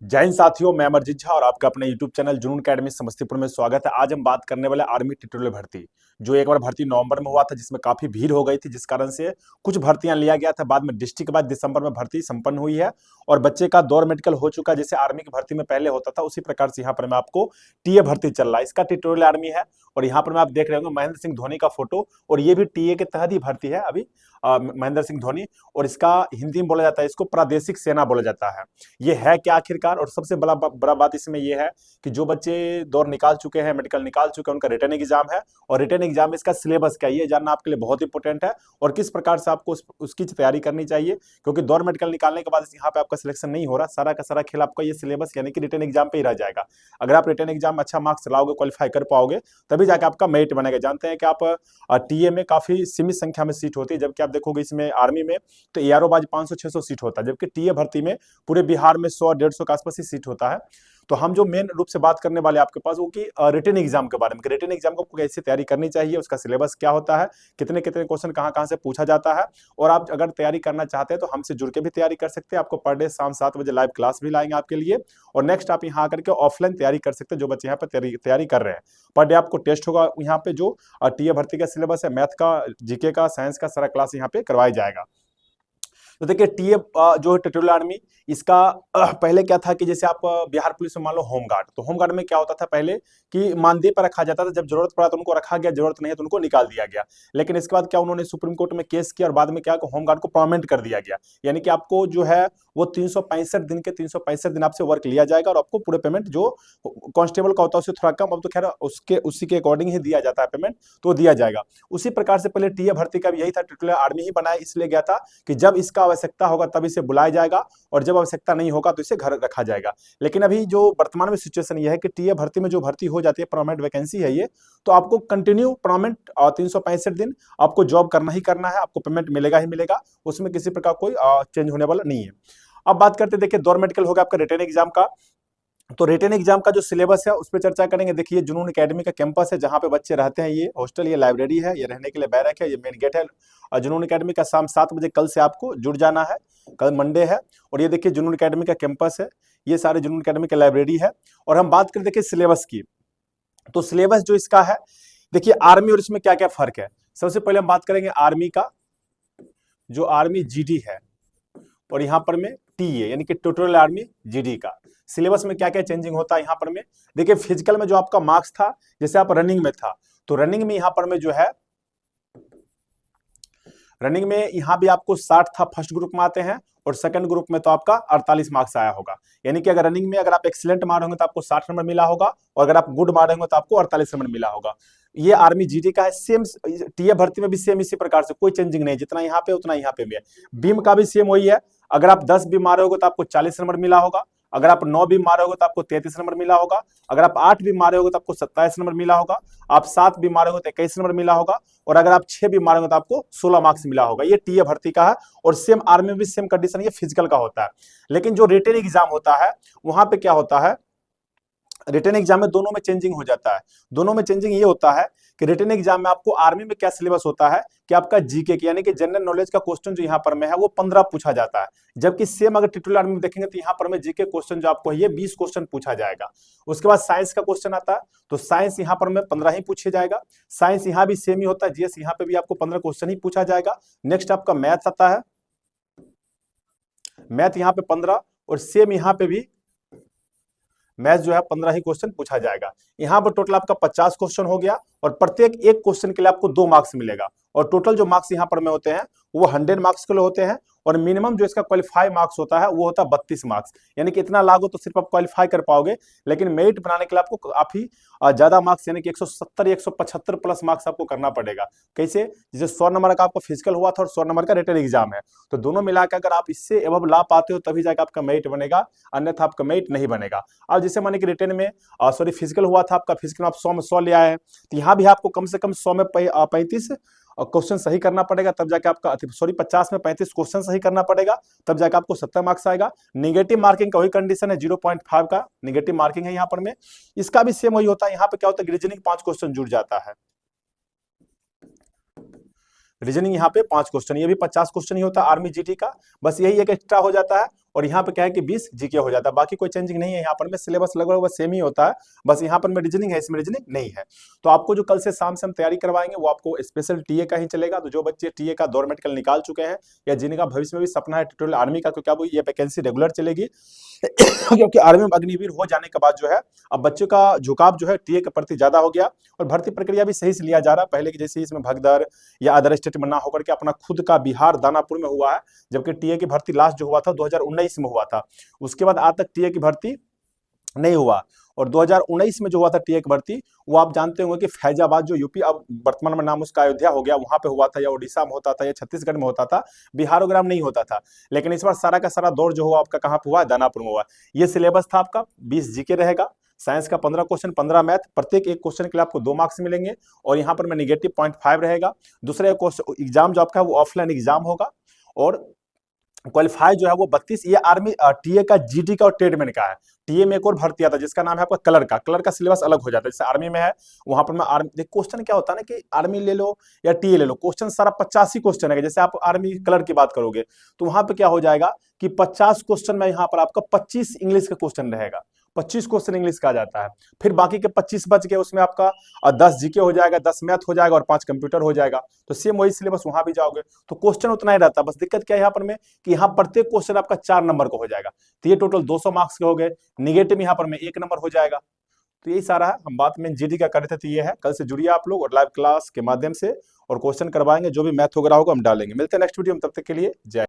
जय हिंद साथियों, मैं अमरजीत झा और आपका अपने YouTube चैनल जुनून अकेडमी समस्तीपुर में स्वागत है। आज हम बात करने वाले आर्मी ट्यूटोरियल भर्ती, जो एक बार भर्ती नवंबर में हुआ था, जिसमें काफी भीड़ हो गई थी, जिस कारण से कुछ भर्तियां लिया गया था। बाद में डिस्ट्रिक्ट के बाद दिसंबर में भर्ती संपन्न हुई है और बच्चे का दौर मेडिकल हो चुका है। जैसे आर्मी की भर्ती में पहले होता था, उसी प्रकार से यहाँ पर मैं आपको टीए भर्ती चल रहा है, इसका ट्यूटोरियल आर्मी है। और यहाँ पर मैं आप देख रहे होंगे महेंद्र सिंह धोनी का फोटो, और ये भी टीए के तहत ही भर्ती है अभी। महेंद्र सिंह धोनी, और इसका हिंदी में बोला जाता है, इसको प्रादेशिक सेना बोला जाता है। ये है क्या आखिरकार? और सबसे बड़ा बात इसमें ये है कि जो बच्चे दौर निकाल चुके हैं, मेडिकल निकाल चुके हैं, उनका रिटर्न एग्जाम है। और रिटर्न एग्जाम में इसका सिलेबस क्या है, ये जानना आपके लिए बहुत इंपॉर्टेंट है। और किस प्रकार से आपको उसकी तैयारी करनी चाहिए, क्योंकि दौर मेडिकल निकालने के बाद यहाँ पे आपका सिलेक्शन नहीं हो रहा, सारा का सारा खेल आपका ये सिलेबस यानी कि रिटर्न एग्जाम पे ही रह जाएगा। अगर आप रिटर्न एग्जाम में अच्छा मार्क्स लाओगे, क्वालिफाई कर पाओगे, तभी जाके आपका मेरिट बनेगा। जानते हैं कि आप टीए में काफी सीमित संख्या में सीट होती है, जबकि आप देखोगे इसमें आर्मी में तो एआरओ बाज 500-600 सीट होता है, जबकि टीए भर्ती में पूरे बिहार में 100-150 के आसपास ही सीट होता है। तो हम जो मेन रूप से बात करने वाले आपके पास वो कि रिटन एग्जाम के बारे में, रिटन एग्जाम को कैसे तैयारी करनी चाहिए, उसका सिलेबस क्या होता है, कितने कितने क्वेश्चन कहाँ कहाँ से पूछा जाता है। और आप अगर तैयारी करना चाहते हैं तो हमसे जुड़ के भी तैयारी कर सकते हैं। आपको पर डे शाम 7 बजे लाइव क्लास भी लाएंगे आपके लिए। और नेक्स्ट आप यहाँ आकर के ऑफलाइन तैयारी कर सकते हैं, जो बच्चे यहाँ पर तैयारी कर रहे हैं। पर डे आपको टेस्ट होगा यहाँ पे, जो टीए भर्ती का सिलेबस है, मैथ का, जीके का, साइंस का सारा क्लास यहाँ पे करवाया जाएगा। तो देखिए टीए जो है ट्यूटोरियल आर्मी, इसका पहले क्या था कि जैसे आप बिहार पुलिस में मान लो होमगार्ड, तो होमगार्ड में क्या होता था पहले कि मानदेय पर रखा जाता था। जब जरूरत पड़ा तो उनको रखा गया, जरूरत नहीं है तो उनको निकाल दिया गया। लेकिन इसके बाद क्या उन्होंने सुप्रीम कोर्ट में केस किया और बाद में क्या होमगार्ड को परमानेंट कर दिया गया। यानी कि आपको जो है वो 365 दिन के 365 दिन आपसे वर्क लिया जाएगा और आपको पूरे पेमेंट जो कांस्टेबल का होता है उससे थोड़ा कम, अब तो खैर उसके उसी के अकॉर्डिंग ही दिया जाता है पेमेंट, तो दिया जाएगा। उसी प्रकार से पहले टीए भर्ती का भी यही था, ट्यूटोरियल आर्मी ही बनाया इसलिए गया था कि जब इसका आवश्यकता होगा तब इसे बुलाया जाएगा, और जब आवश्यकता नहीं होगा तो इसे घर रखा जाएगा। लेकिन अभी जो वर्तमान में सिचुएशन यह है कि टीए भर्ती में जो भर्ती हो जाती है, परमानेंट वैकेंसी है ये, तो आपको कंटिन्यू परमानेंट 365 दिन आपको जॉब करना ही करना है, आपको पेमेंट मिलेगा ही मिलेगा, उसमें किसी प्रकार कोई चेंज होने वाला नहीं है। अब बात करते हैं, देखिए दौर मेडिकल होगा आपका रिटन एग्जाम का। तो रिटन एग्जाम का जो सिलेबस है उस पर चर्चा करेंगे। देखिए जुनून एकेडमी का कैंपस है, जहां पे बच्चे रहते हैं, ये हॉस्टल, ये लाइब्रेरी है, ये रहने के लिए बैरक है, ये मेन गेट है। और जुनून एकेडमी का शाम 7 बजे कल से आपको जुड़ जाना है, कल मंडे है। और ये देखिए जुनून एकेडमी का कैंपस है, ये सारे जुनून एकेडमी का लाइब्रेरी है। और हम बात करें देखिए सिलेबस की, तो सिलेबस जो इसका है, देखिए आर्मी और इसमें क्या क्या फर्क है। सबसे पहले हम बात करेंगे आर्मी का, जो आर्मी जीडी है, और यहाँ पर में टीए यानी कि ट्यूटोरियल आर्मी जीडी का सिलेबस में क्या क्या चेंजिंग होता है यहाँ पर में। देखिए फिजिकल में जो आपका मार्क्स था, जैसे आप रनिंग में था, तो रनिंग में यहाँ पर में जो है, रनिंग में यहाँ भी आपको 60 था, फर्स्ट ग्रुप में आते हैं, और सेकंड ग्रुप में तो आपका 48 मार्क्स आया होगा। यानी कि अगर रनिंग में अगर आप एक्सीलेंट मारे होंगे तो आपको 60 नंबर मिला होगा, और अगर आप गुड मारे होंगे तो आपको 48 नंबर मिला होगा। ये आर्मी जीडी का है। सेम टीए भर्ती में भी सेम इसी प्रकार से, कोई चेंजिंग नहीं, जितना यहाँ पे उतना यहाँ पे भी है। बीम का भी सेम वही है। अगर आप 10 भी मारे होगे तो आपको 40 नंबर मिला होगा, अगर आप 9 भी मारे होगे तो आपको 33 नंबर मिला होगा, अगर आप 8 भी मारे होगे तो आपको 27 नंबर मिला होगा, आप 7 भी मारे होगे तो 21 नंबर मिला होगा, और अगर आप 6 भी मारे होगे तो आपको 16 मार्क्स मिला होगा। ये टीए भर्ती का है। और सेम आर्मी में भी सेम कंडीशन ये फिजिकल का होता है। लेकिन जो रिटन एग्जाम होता है, वहां पे क्या होता है, रिटन एग्जाम में दोनों में चेंजिंग हो जाता है। दोनों में चेंजिंग ये होता है कि रिटन एग्जाम में आपको आर्मी में क्या सिलेबस होता है कि आपका जीके की यानी कि जनरल नॉलेज का क्वेश्चन जो यहाँ पर में है वो 15 पूछा जाता है, जबकि सेम अगर ट्यूटोरियल आर्मी में देखेंगे तो यहाँ पर में जीके क्वेश्चन जो आपको है ये 20 क्वेश्चन पूछा जाएगा। उसके बाद साइंस का क्वेश्चन आता है, तो साइंस यहाँ पर में 15 ही पूछे जाएगा। साइंस यहाँ भी सेम ही होता है, जीएस यहाँ पे भी आपको 15 क्वेश्चन ही पूछा जाएगा। नेक्स्ट आपका मैथ आता है, मैथ यहाँ पे 15, और सेम यहाँ पे भी मैथ जो है 15 ही क्वेश्चन पूछा जाएगा। यहाँ पर टोटल आपका 50 क्वेश्चन हो गया, और प्रत्येक एक क्वेश्चन के लिए आपको 2 मार्क्स मिलेगा। और टोटल जो मार्क्स यहाँ पर में होते हैं वो 100 मार्क्स के लिए होते हैं, और मिनिमम जो इसका क्वालिफाई मार्क्स होता है वो होता है 32 मार्क्स। यानी कि इतना लागू तो सिर्फ आप क्वालिफाई कर पाओगे, लेकिन मेरिट बनाने के लिए आपको काफी ज्यादा मार्क्स यानी कि 170 या 175 प्लस मार्क्स आपको करना पड़ेगा। कैसे? जैसे 100 नंबर का आपका फिजिकल हुआ था और 100 नंबर का रिटन एग्जाम है, तो दोनों मिलाकर अगर आप इससे एबव ला पाते हो तभी जाकर आपका मेरिट बनेगा, अन्यथा आपका मेरिट नहीं बनेगा। अब जैसे माने कि रिटन में फिजिकल हुआ था आपका, फिजिकल में आप 100 में 100 ले आए हैं, तो यहाँ भी आपको कम से कम 100 में 35 क्वेश्चन सही करना पड़ेगा, तब जाके आपका 50 में 35 क्वेश्चन सही करना पड़ेगा, तब जाके आपको 70 मार्क्स आएगा। नेगेटिव मार्किंग का वही कंडीशन है, 0.5 का नेगेटिव मार्किंग है यहाँ पर में। इसका भी सेम वही होता है। यहाँ पे क्या होता है, रीजनिंग 5 क्वेश्चन जुड़ जाता है, रीजनिंग यहाँ पे 5 क्वेश्चन, ये भी 50 क्वेश्चन ही होता है आर्मी जीटी का, बस यही एक एक्स्ट्रा हो जाता है। और यहाँ पे क्या है कि 20 जीके हो जाता है। बाकी कोई चेंजिंग नहीं है यहाँ पर में, सिलेबस लगभग सेम ही होता है, बस यहाँ पर में रीजनिंग है, इसमें रीजनिंग नहीं है। तो आपको जो कल से शाम से हम तैयारी करवाएंगे वो आपको स्पेशल टीए का ही चलेगा। तो जो बच्चे टीए का दौर मेडिकल निकाल चुके हैं या जिनका भविष्य में भी सपना है टेरिटोरियल आर्मी का, क्योंकि अब ये वैकेंसी रेगुलर चलेगी क्योंकि आर्मी में अग्निवीर हो जाने के बाद जो है अब बच्चों का झुकाव जो है टीए के प्रति ज्यादा हो गया, और भर्ती प्रक्रिया भी सही से लिया जा रहा है। पहले की जैसे इसमें भगदड़ या अदर स्टेट में ना होकर के अपना खुद का बिहार दानापुर में हुआ है, जबकि टीए की भर्ती लास्ट जो हुआ था 2019 में हुआ था। उसके बाद आज तक टीए की भर्ती नहीं हुआ। और 2019 में जो हुआ था टीए की भर्ती, वो आप जानते होंगे कि फैजाबाद जो यूपी अब वर्तमान में नाम उसका अयोध्या हो गया, वहां पे हुआ था, या उड़ीसा में होता था, या छत्तीसगढ़ में होता था, बिहार वगैरह में नहीं होता था। लेकिन इस बार सारा का सारा दौर जो हुआ आपका कहाँ पे हुआ, दानापुर में हुआ। ये सिलेबस था आपका, 20 जीके रहेगा, साइंस का 15 क्वेश्चन, 15 मैथ, प्रत्येक एक क्वेश्चन के लिए आपको 2 मार्क्स मिलेंगे, और यहाँ पर में निगेटिव 0.5 रहेगा। दूसरा एग्जाम जो आपका है वो ऑफलाइन एग्जाम होगा, और क्वालिफाई जो है वो 32, ये आर्मी टीए का, जीडी का और ट्रेडमैन का है। टीए में एक और भर्ती आता है जिसका नाम है आपका कलर का सिलेबस अलग हो जाता है, जैसे आर्मी में है वहां पर मैं आर्मी देख क्वेश्चन क्या होता है ना कि आर्मी ले लो या टीए ले लो, क्वेश्चन सारा 85 क्वेश्चन है। जैसे आप आर्मी कलर की बात करोगे तो वहां पे क्या हो जाएगा कि 50 क्वेश्चन में यहाँ पर आपका 25 इंग्लिश का क्वेश्चन रहेगा, 25 क्वेश्चन इंग्लिश का आ जाता है। फिर बाकी के 25 बच गए, उसमें आपका 10 जीके हो जाएगा, 10 मैथ हो जाएगा और 5 कंप्यूटर हो जाएगा। तो सेम वही सिलेबस वहां भी जाओगे तो क्वेश्चन उतना ही रहता है। बस दिक्कत क्या है यहाँ पर में कि यहाँ प्रत्येक क्वेश्चन आपका 4 नंबर का हो जाएगा, तो ये टोटल 200 मार्क्स के हो गए। निगेटिव यहाँ पर में 1 नंबर हो जाएगा। तो यही सारा है, हम बात में जीडी का कर रहे थे, तो ये है। कल से जुड़िए आप लोग और लाइव क्लास के माध्यम से, और क्वेश्चन करवाएंगे, जो भी मैथ वगैरह होगा हम डालेंगे। मिलते हैं नेक्स्ट वीडियो में, तब तक के लिए जय।